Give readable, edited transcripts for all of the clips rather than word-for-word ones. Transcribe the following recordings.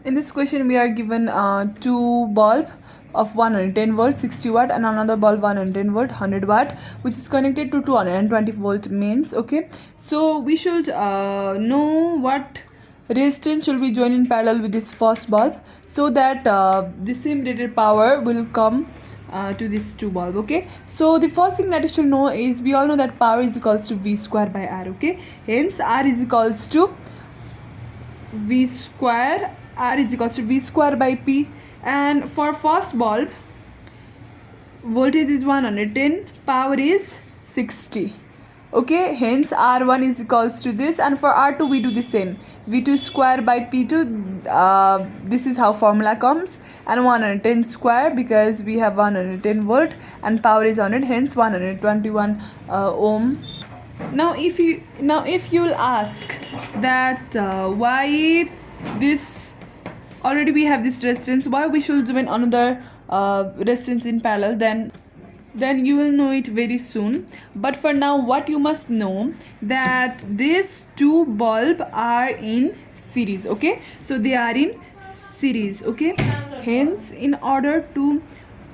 In this question, we are given two bulb of 110 volt 60 watt and another bulb 110 volt 100 watt, which is connected to 220 volt mains. Okay, so we should know what resistance should be joined in parallel with this first bulb, so that the same rated power will come to this two bulb. Okay, so the first thing that you should know is, we all know that power is equals to V square by R. Okay, hence R is equals to V square, R is equals to V square by P. And for first bulb, voltage is 110, power is 60. Okay, hence R1 is equals to this, and for R2 we do the same, V2 square by P2. This is how formula comes, and 110 square, because we have 110 volt and power is 100, hence 121 ohm. Now if you'll ask that why this, already we have this resistance, why we should join another resistance in parallel, then you will know it very soon. But for now, what you must know, that these two bulb are in series. Okay, so they are in series. Okay, hence in order to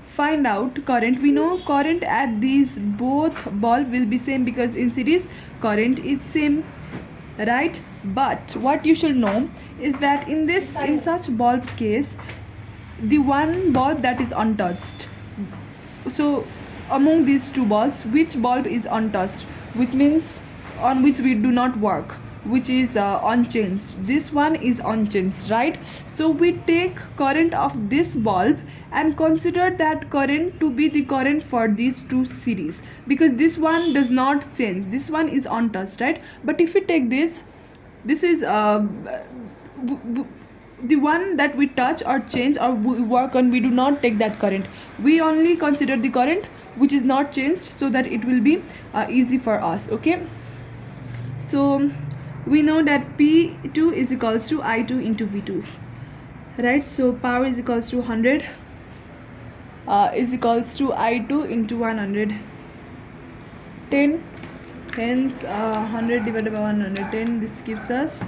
find out current, we know current at these both bulb will be same, because in series current is same, right? But what you should know is that in such bulb case, the one bulb that is untouched, so among these two bulbs, which bulb is untouched, which means on which we do not work, which is unchanged, this one is unchanged, right? So we take current of this bulb and consider that current to be the current for these two series, because this one does not change, this one is untouched, right? But if we take this is the one that we touch or change or we work on, we do not take that current, we only consider the current which is not changed, so that it will be easy for us. Okay, so we know that P2 is equals to I2 into V2, right? So power is equals to 100 is equals to I2 into 110, hence 100 divided by 110, this gives us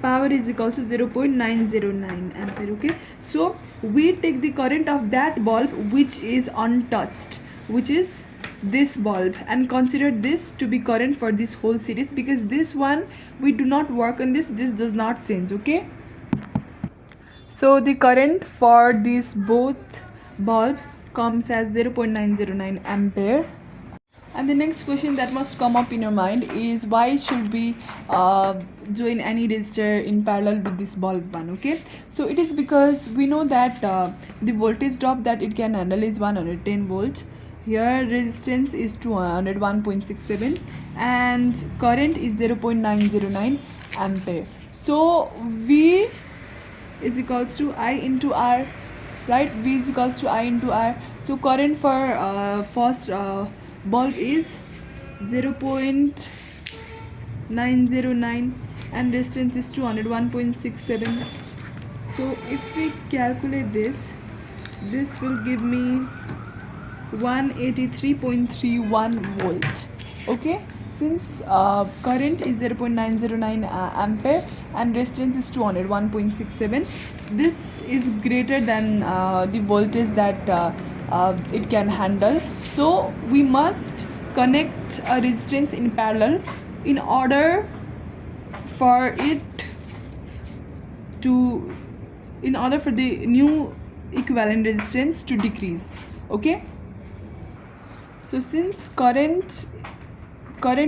power is equals to 0.909 ampere. Okay, so we take the current of that bulb which is untouched, which is this bulb, and consider this to be current for this whole series, because this one we do not work on, this does not change. Okay, so the current for these both bulb comes as 0.909 ampere. And the next question that must come up in your mind is, why should we join any resistor in parallel with this bulb one? Okay, so it is because we know that the voltage drop that it can handle is 110 volt. Here resistance is 201.67 and current is 0.909 ampere. So V is equals to I into R, right? V is equals to I into R. So current for first bulb is 0.909 and resistance is 201.67. so if we calculate this will give me 183.31 volt. Okay, since current is 0.909 ampere and resistance is 201.67, this is greater than the voltage that it can handle. So we must connect a resistance in parallel in order for the new equivalent resistance to decrease. Okay, so since current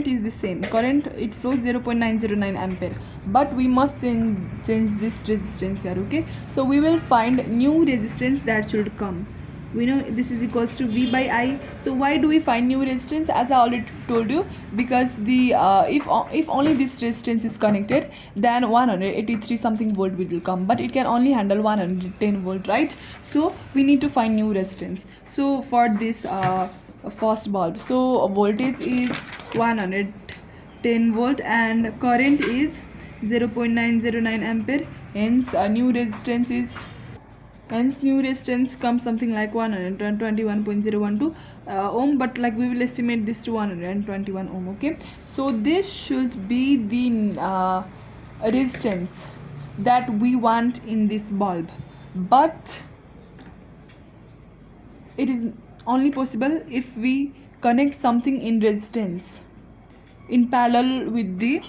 is the same, current it flows 0.909 ampere, but we must change this resistance here. Okay, so we will find new resistance that should come. We know this is equals to V by I. So why do we find new resistance? As I already told you, because the if only this resistance is connected, then 183 something volt will come, but it can only handle 110 volt, right? So we need to find new resistance. So for this first bulb, so voltage is 110 volt and current is 0.909 ampere, hence new resistance comes something like 121.012 ohm, but like we will estimate this to 121 ohm. Okay, so this should be the resistance that we want in this bulb, but it is only possible if we connect something in resistance in parallel with the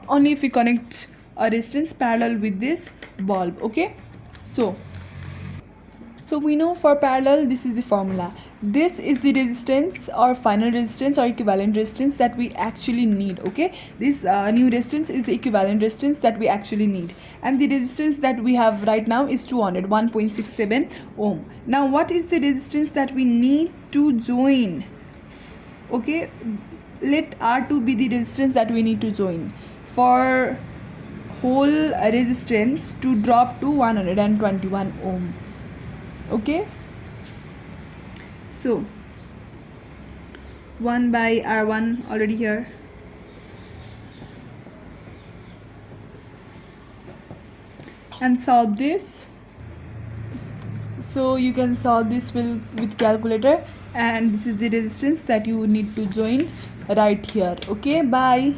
only if we connect a resistance parallel with this bulb. Okay, so we know for parallel this is the formula. This is the resistance or final resistance or equivalent resistance that we actually need. Okay, this new resistance is the equivalent resistance that we actually need, and the resistance that we have right now is 1.67 ohm. Now what is the resistance that we need to join? Okay, let R2 be the resistance that we need to join for whole resistance to drop to 121 ohm. Okay, so 1 by R1 already here, and solve this. So you can solve this with calculator, and this is the resistance that you need to join right here. Okay, bye.